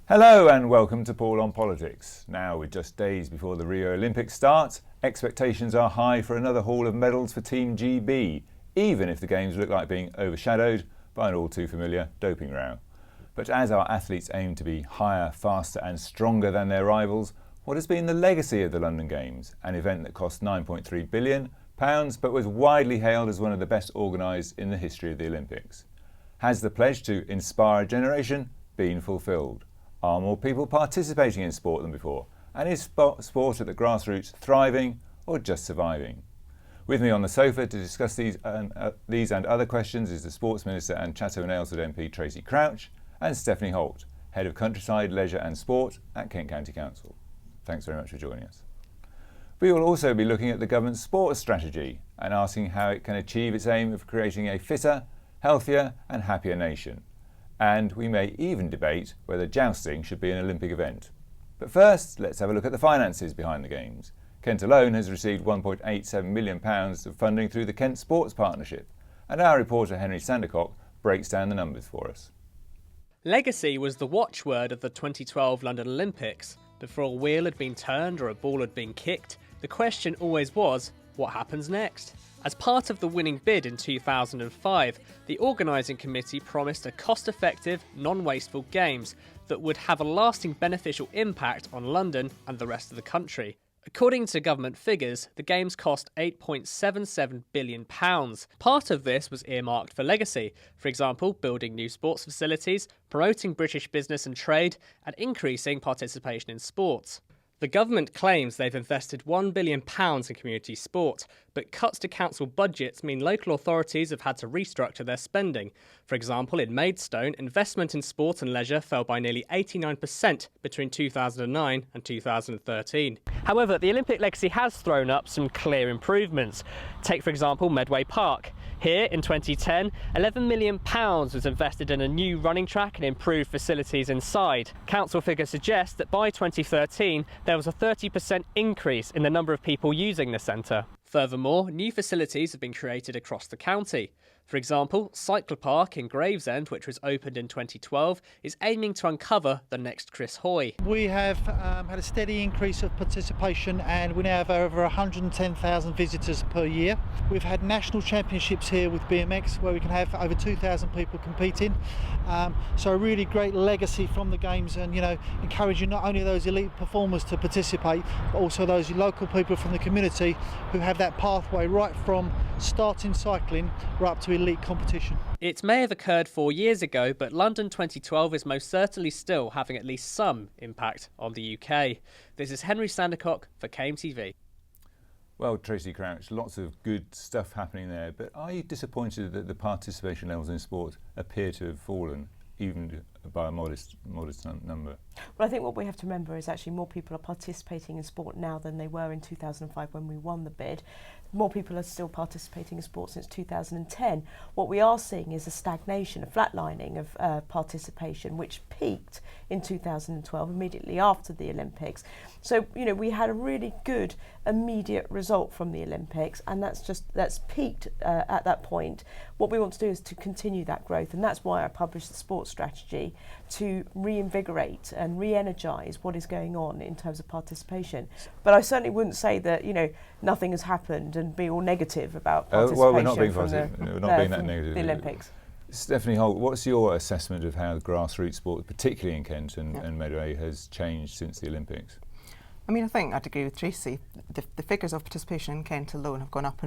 Hello and welcome to Paul on Politics. Now, with just days before the Rio Olympics start, expectations are high for another haul of medals for Team GB, even if the Games look like being overshadowed by an all too familiar doping row. But as our athletes aim to be higher, faster and stronger than their rivals, what has been the legacy of the London Games, an event that cost £9.3 billion but was widely hailed as one of the best organised in the history of the Olympics? Has the pledge to inspire a generation been fulfilled? Are more people participating in sport than before? And is sport at the grassroots thriving or just surviving? With me on the sofa to discuss these and other questions is the Sports Minister and Chatto and Aylesford MP Tracey Crouch and Stephanie Holt, Head of Countryside, Leisure and Sport at Kent County Council. Thanks very much for joining us. We will also be looking at the government's sports strategy and asking how it can achieve its aim of creating a fitter, healthier and happier nation. And we may even debate whether jousting should be an Olympic event. But first, let's have a look at the finances behind the Games. Kent alone has received £1.87 million of funding through the Kent Sports Partnership, and our reporter Henry Sandercock breaks down the numbers for us. Legacy was the watchword of the 2012 London Olympics. Before a wheel had been turned or a ball had been kicked, the question always was, what happens next? As part of the winning bid in 2005, the organising committee promised a cost-effective, non-wasteful Games that would have a lasting beneficial impact on London and the rest of the country. According to government figures, the Games cost £8.77 billion. Part of this was earmarked for legacy, for example, building new sports facilities, promoting British business and trade, and increasing participation in sports. The government claims they've invested £1 billion in community sport, but cuts to council budgets mean local authorities have had to restructure their spending. For example, in Maidstone, investment in sport and leisure fell by nearly 89% between 2009 and 2013. However, the Olympic legacy has thrown up some clear improvements. Take, for example, Medway Park. Here, in 2010, £11 million was invested in a new running track and improved facilities inside. Council figures suggest that by 2013, there was a 30% increase in the number of people using the centre. Furthermore, new facilities have been created across the county. For example, Cycle Park in Gravesend, which was opened in 2012, is aiming to uncover the next Chris Hoy. We have had a steady increase of participation and we now have over 110,000 visitors per year. We've had national championships here with BMX where we can have over 2,000 people competing. So a really great legacy from the Games and, encouraging not only those elite performers to participate, but also those local people from the community who have that pathway right from starting cycling right up to elite competition. It may have occurred 4 years ago, but London 2012 is most certainly still having at least some impact on the UK. This is Henry Sandercock for KMTV. Well, Tracey Crouch, lots of good stuff happening there, but are you disappointed that the participation levels in sport appear to have fallen, even by a modest number? Well, I think what we have to remember is actually more people are participating in sport now than they were in 2005 when we won the bid. More people are still participating in sport since 2010. What we are seeing is a stagnation, a flatlining of participation, which peaked in 2012, immediately after the Olympics. So, we had a really good immediate result from the Olympics, and that's peaked at that point. What we want to do is to continue that growth, and that's why I published the sports strategy to reinvigorate and re-energise what is going on in terms of participation. But I certainly wouldn't say that, nothing has happened and be all negative about participation. Well, we're not being positive. We're not being that negative. The Olympics. Stephanie Holt, what's your assessment of how grassroots sport, particularly in Kent and Medway, has changed since the Olympics? I think I'd agree with Tracey. The figures of participation in Kent alone have gone up,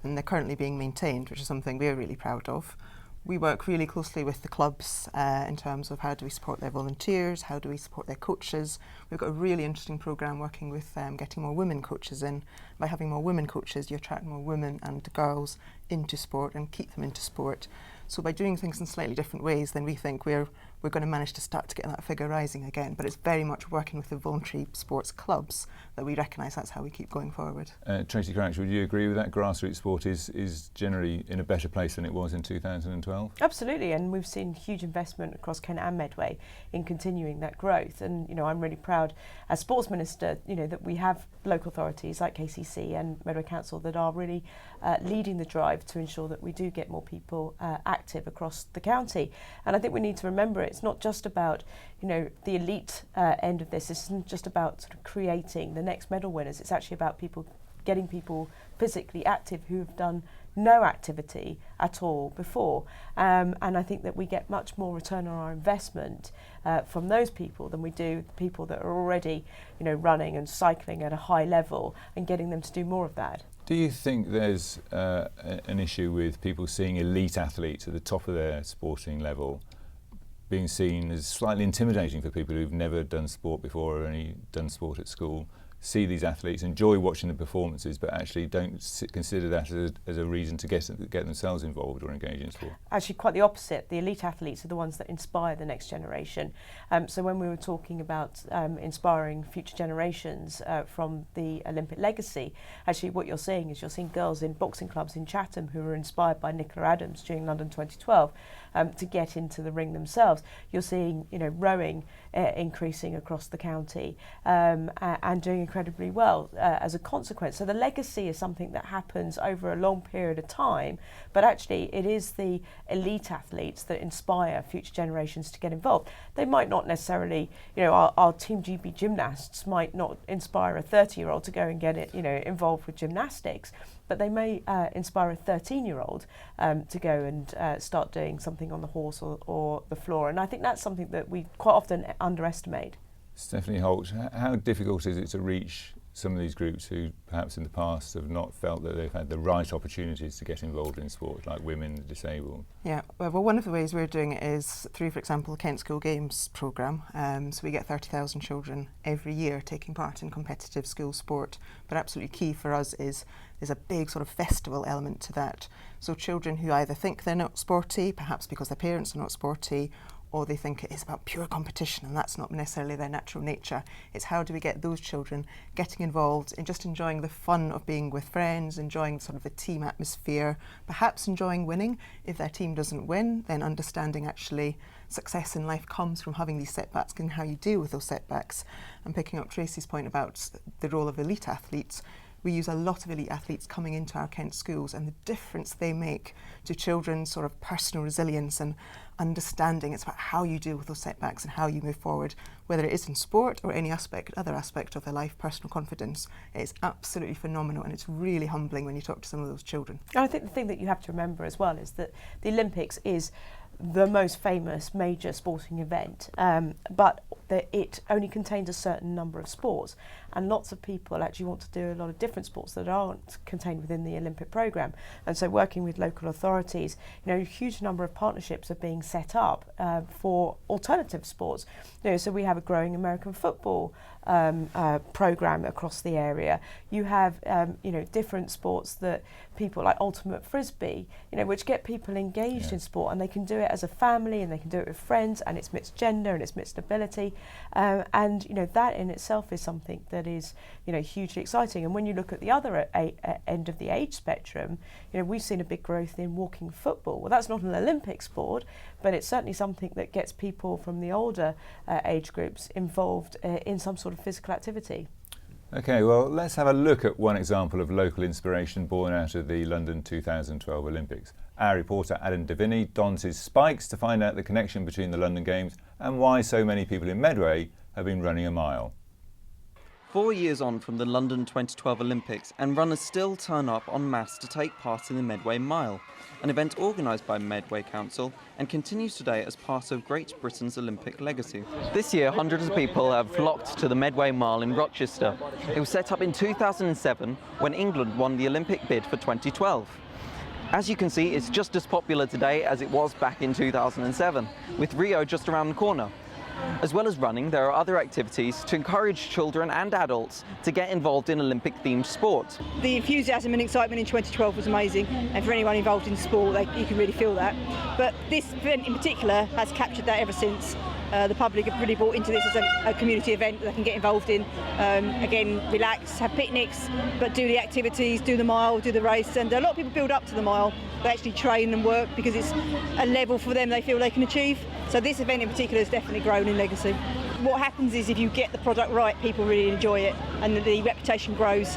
and they're currently being maintained, which is something we're really proud of. We work really closely with the clubs in terms of how do we support their volunteers, how do we support their coaches. We've got a really interesting programme working with getting more women coaches in. By having more women coaches, you attract more women and girls into sport and keep them into sport. So by doing things in slightly different ways, then we think we're going to manage to start to get that figure rising again. But it's very much working with the voluntary sports clubs that we recognise that's how we keep going forward. Tracey Crouch, would you agree with that? Grassroots sport is generally in a better place than it was in 2012? Absolutely, and we've seen huge investment across Kent and Medway in continuing that growth. And I'm really proud as Sports Minister, that we have local authorities like KCC and Medway Council that are really leading the drive to ensure that we do get more people active across the county. And I think we need to remember It's not just about, you know, the elite end of this. This isn't just about sort of creating the next medal winners. It's actually about getting people physically active who have done no activity at all before. And I think that we get much more return on our investment from those people than we do the people that are already, you know, running and cycling at a high level, and getting them to do more of that. Do you think there's an issue with people seeing elite athletes at the top of their sporting level being seen as slightly intimidating for people who've never done sport before or only done sport at school? See these athletes, enjoy watching the performances, but actually don't consider that as a reason to get themselves involved or engage in sport? Actually, quite the opposite. The elite athletes are the ones that inspire the next generation. So when we were talking about inspiring future generations from the Olympic legacy, actually what you're seeing is girls in boxing clubs in Chatham who were inspired by Nicola Adams during London 2012 to get into the ring themselves. You're seeing, you know, rowing increasing across the county and doing incredibly well as a consequence. So the legacy is something that happens over a long period of time, but actually it is the elite athletes that inspire future generations to get involved. They might not necessarily, you know, our Team GB gymnasts might not inspire a 30-year-old to go and get it, you know, involved with gymnastics, but they may inspire a 13-year-old to go and start doing something on the horse or the floor. And I think that's something that we quite often underestimate. Stephanie Holt, how difficult is it to reach some of these groups who perhaps in the past have not felt that they've had the right opportunities to get involved in sport, like women, the disabled? Yeah, well, one of the ways we're doing it is through, for example, the Kent School Games programme. So we get 30,000 children every year taking part in competitive school sport. But absolutely key for us is there's a big sort of festival element to that. So children who either think they're not sporty, perhaps because their parents are not sporty, or they think it is about pure competition and that's not necessarily their natural nature. It's how do we get those children getting involved in just enjoying the fun of being with friends, enjoying sort of the team atmosphere, perhaps enjoying winning. If their team doesn't win, then understanding actually success in life comes from having these setbacks and how you deal with those setbacks. And picking up Tracey's point about the role of elite athletes, we use a lot of elite athletes coming into our Kent schools, and the difference they make to children's sort of personal resilience and understanding. It's about how you deal with those setbacks and how you move forward, whether it is in sport or any other aspect of their life, personal confidence. It's absolutely phenomenal, and it's really humbling when you talk to some of those children. And I think the thing that you have to remember as well is that the Olympics is the most famous major sporting event, but it only contains a certain number of sports, and lots of people actually want to do a lot of different sports that aren't contained within the Olympic programme. And so working with local authorities, you know, a huge number of partnerships are being set up for alternative sports. You know, so we have a growing American football programme across the area. You have you know, different sports that people like ultimate frisbee, you know, which get people engaged in sport, and they can do it as a family and they can do it with friends, and it's mixed gender and it's mixed ability, and you know, that in itself is something that is, you know, hugely exciting. And when you look at the other end of the age spectrum, you know, we've seen a big growth in walking football. Well, that's not an Olympic sport, but it's certainly something that gets people from the older age groups involved in some sort of physical activity. Okay, well, let's have a look at one example of local inspiration born out of the London 2012 Olympics. Our reporter Adam Davini dons his spikes to find out the connection between the London Games and why so many people in Medway have been running a mile. 4 years on from the London 2012 Olympics, and runners still turn up en masse to take part in the Medway Mile, an event organised by Medway Council and continues today as part of Great Britain's Olympic legacy. This year, hundreds of people have flocked to the Medway Mile in Rochester. It was set up in 2007 when England won the Olympic bid for 2012. As you can see, it's just as popular today as it was back in 2007, with Rio just around the corner. As well as running, there are other activities to encourage children and adults to get involved in Olympic-themed sport. The enthusiasm and excitement in 2012 was amazing, and for anyone involved in sport, you can really feel that. But this event in particular has captured that ever since. The public have really bought into this as a community event that they can get involved in. Again, relax, have picnics, but do the activities, do the mile, do the race. And a lot of people build up to the mile. They actually train and work because it's a level for them they feel they can achieve. So this event in particular has definitely grown in legacy. What happens is if you get the product right, people really enjoy it and the reputation grows.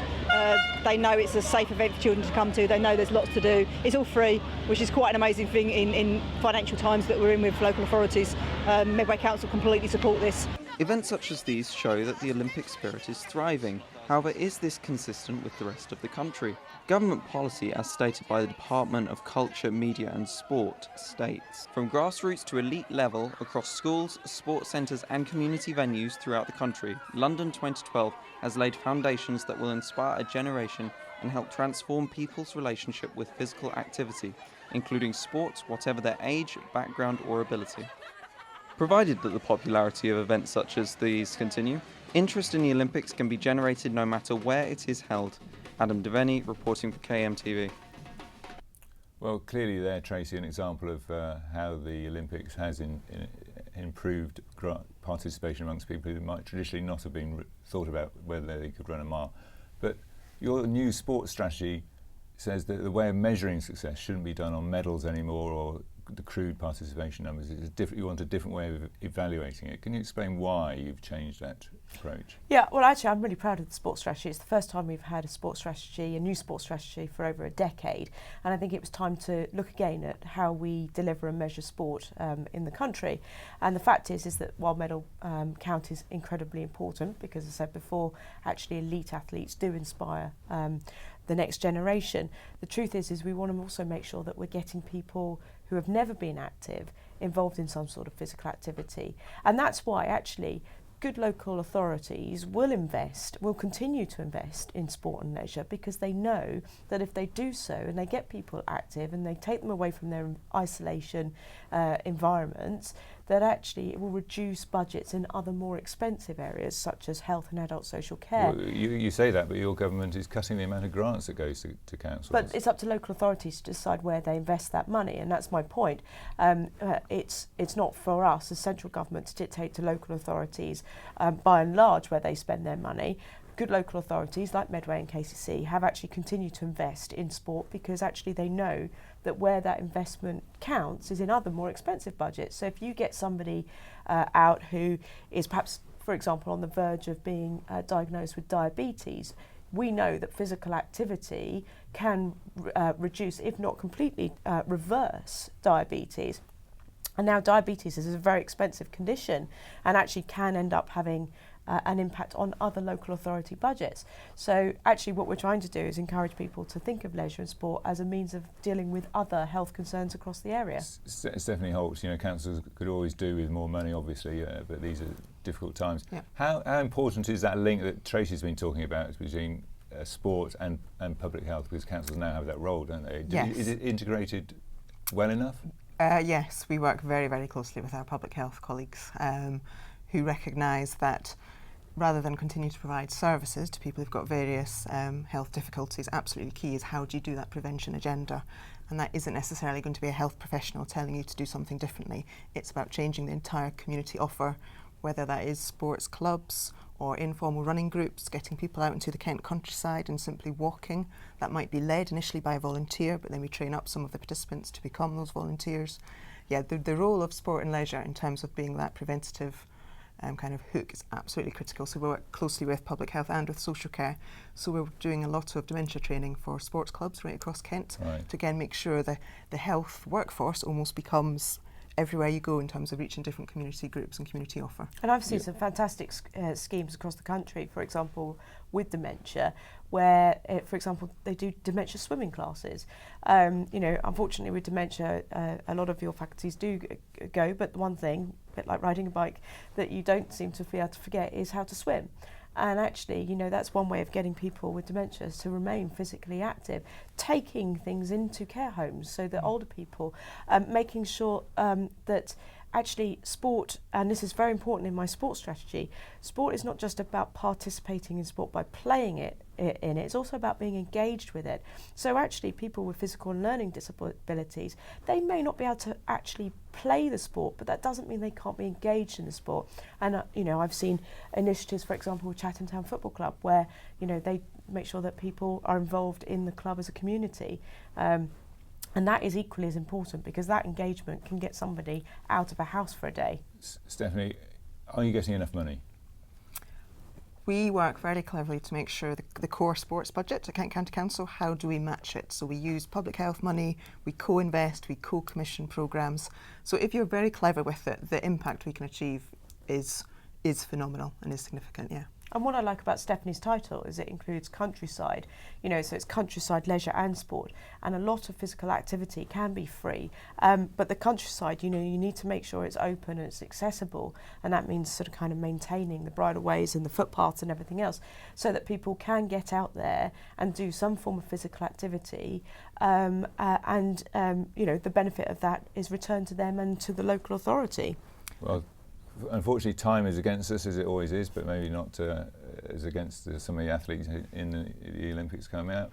They know it's a safe event for children to come to. They know there's lots to do. It's all free, which is quite an amazing thing in financial times that we're in with local authorities. Medway Council completely support this. Events such as these show that the Olympic spirit is thriving. However, is this consistent with the rest of the country? Government policy, as stated by the Department of Culture, Media and Sport, states, from grassroots to elite level across schools, sports centres and community venues throughout the country, London 2012 has laid foundations that will inspire a generation and help transform people's relationship with physical activity, including sports, whatever their age, background or ability. Provided that the popularity of events such as these continue, interest in the Olympics can be generated no matter where it is held. Adam Devaney reporting for KMTV. Well, clearly there, Tracey, an example of how the Olympics has improved participation amongst people who might traditionally not have been thought about whether they could run a mile. But your new sports strategy says that the way of measuring success shouldn't be done on medals anymore or the crude participation numbers. You want a different way of evaluating it. Can you explain why you've changed that approach? Yeah, well, actually, I'm really proud of the sports strategy. It's the first time we've had a new sports strategy for over a decade, and I think it was time to look again at how we deliver and measure sport in the country. And the fact is that while medal count is incredibly important, because as I said before, actually elite athletes do inspire the next generation. The truth is we want to also make sure that we're getting people who have never been active involved in some sort of physical activity. And that's why actually good local authorities will continue to invest in sport and leisure, because they know that if they do so and they get people active and they take them away from their isolation environments, that actually it will reduce budgets in other more expensive areas such as health and adult social care. Well, you say that, but your government is cutting the amount of grants that goes to councils. But it's up to local authorities to decide where they invest that money, and that's my point. It's not for us as central government to dictate to local authorities by and large where they spend their money. Good local authorities like Medway and KCC have actually continued to invest in sport because actually they know that where that investment counts is in other more expensive budgets. So if you get somebody out who is perhaps, for example, on the verge of being diagnosed with diabetes, we know that physical activity can reduce, if not completely reverse diabetes. And now diabetes is a very expensive condition and actually can end up having an impact on other local authority budgets. So actually what we're trying to do is encourage people to think of leisure and sport as a means of dealing with other health concerns across the area. Stephanie Holt, councils could always do with more money obviously, but these are difficult times. Yeah. How important is that link that Tracey's been talking about between sport and public health, because councils now have that role, don't they? Yes. Is it integrated well enough? Yes, we work very, very closely with our public health colleagues who recognise that rather than continue to provide services to people who've got various health difficulties, absolutely key is how do you do that prevention agenda. And that isn't necessarily going to be a health professional telling you to do something differently. It's about changing the entire community offer, whether that is sports clubs or informal running groups, getting people out into the Kent countryside and simply walking. That might be led initially by a volunteer, but then we train up some of the participants to become those volunteers. Yeah, the role of sport and leisure in terms of being that preventative kind of hook is absolutely critical. So we work closely with public health and with social care. So we're doing a lot of dementia training for sports clubs right across Kent to again make sure that the health workforce almost becomes everywhere you go in terms of reaching different community groups and community offer. And I've seen some fantastic schemes across the country, for example, with dementia, where, for example, they do dementia swimming classes. Unfortunately with dementia, a lot of your faculties do go, but the one thing, a bit like riding a bike, that you don't seem to be able to forget is how to swim. And actually, that's one way of getting people with dementia to remain physically active, taking things into care homes so that older people, making sure that actually sport, and this is very important in my sports strategy, sport is not just about participating in sport by playing it's also about being engaged with it. So actually people with physical and learning disabilities, they may not be able to actually play the sport, but that doesn't mean they can't be engaged in the sport. And I've seen initiatives, for example, with Chatham Town Football Club, where they make sure that people are involved in the club as a community. And that is equally as important, because that engagement can get somebody out of a house for a day. Stephanie, Are you getting enough money? We work very cleverly to make sure the core sports budget at Kent County Council, how do we match it? So we use public health money, we co-invest, we co-commission programmes. So if you're very clever with it, the impact we can achieve is phenomenal and is significant, yeah. And what I like about Stephanie's title is it includes countryside, so it's countryside, leisure and sport. And a lot of physical activity can be free, but the countryside, you need to make sure it's open and it's accessible. And that means sort of kind of maintaining the bridleways and the footpaths and everything else so that people can get out there and do some form of physical activity. The benefit of that is returned to them and to the local authority. Well, unfortunately, time is against us, as it always is, but maybe not as against some of the athletes in the Olympics coming up.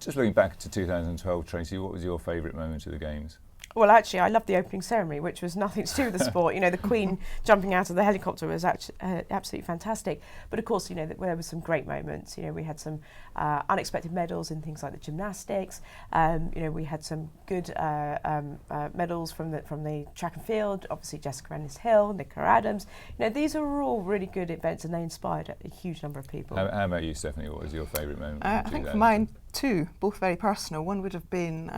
Just looking back to 2012, Tracey, what was your favourite moment of the Games? Well, actually, I loved the opening ceremony, which was nothing to do with the sport. The Queen jumping out of the helicopter was actually absolutely fantastic. But of course, there were some great moments. We had some unexpected medals in things like the gymnastics. We had some good medals from the track and field. Obviously, Jessica Ennis-Hill, Nicola Adams. These are all really good events, and they inspired a huge number of people. How about you, Stephanie? What was your favourite moment? I think for mine, two, both very personal. One would have been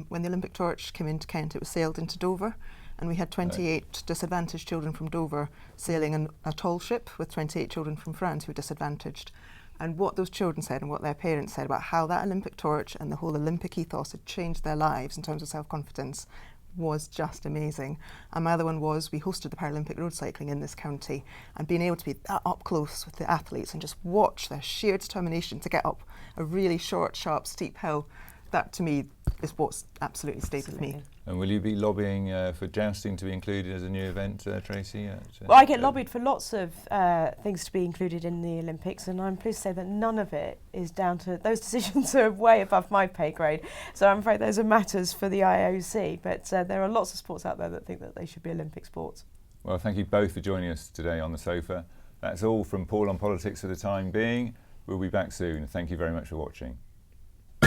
when the Olympic torch came into Kent, it was sailed into Dover, and we had 28 disadvantaged children from Dover sailing in a tall ship with 28 children from France who were disadvantaged. And what those children said and what their parents said about how that Olympic torch and the whole Olympic ethos had changed their lives in terms of self-confidence was just amazing. And my other one was we hosted the Paralympic road cycling in this county, and being able to be that up close with the athletes and just watch their sheer determination to get up a really short, sharp, steep hill, that to me is what's absolutely stayed with me. And will you be lobbying for jousting to be included as a new event, Tracey? Well, I get lobbied for lots of things to be included in the Olympics, and I'm pleased to say that none of it is down to, those decisions are way above my pay grade. So I'm afraid those are matters for the IOC, but there are lots of sports out there that think that they should be Olympic sports. Well, thank you both for joining us today on The Sofa. That's all from Paul on Politics for the time being. We'll be back soon. Thank you very much for watching.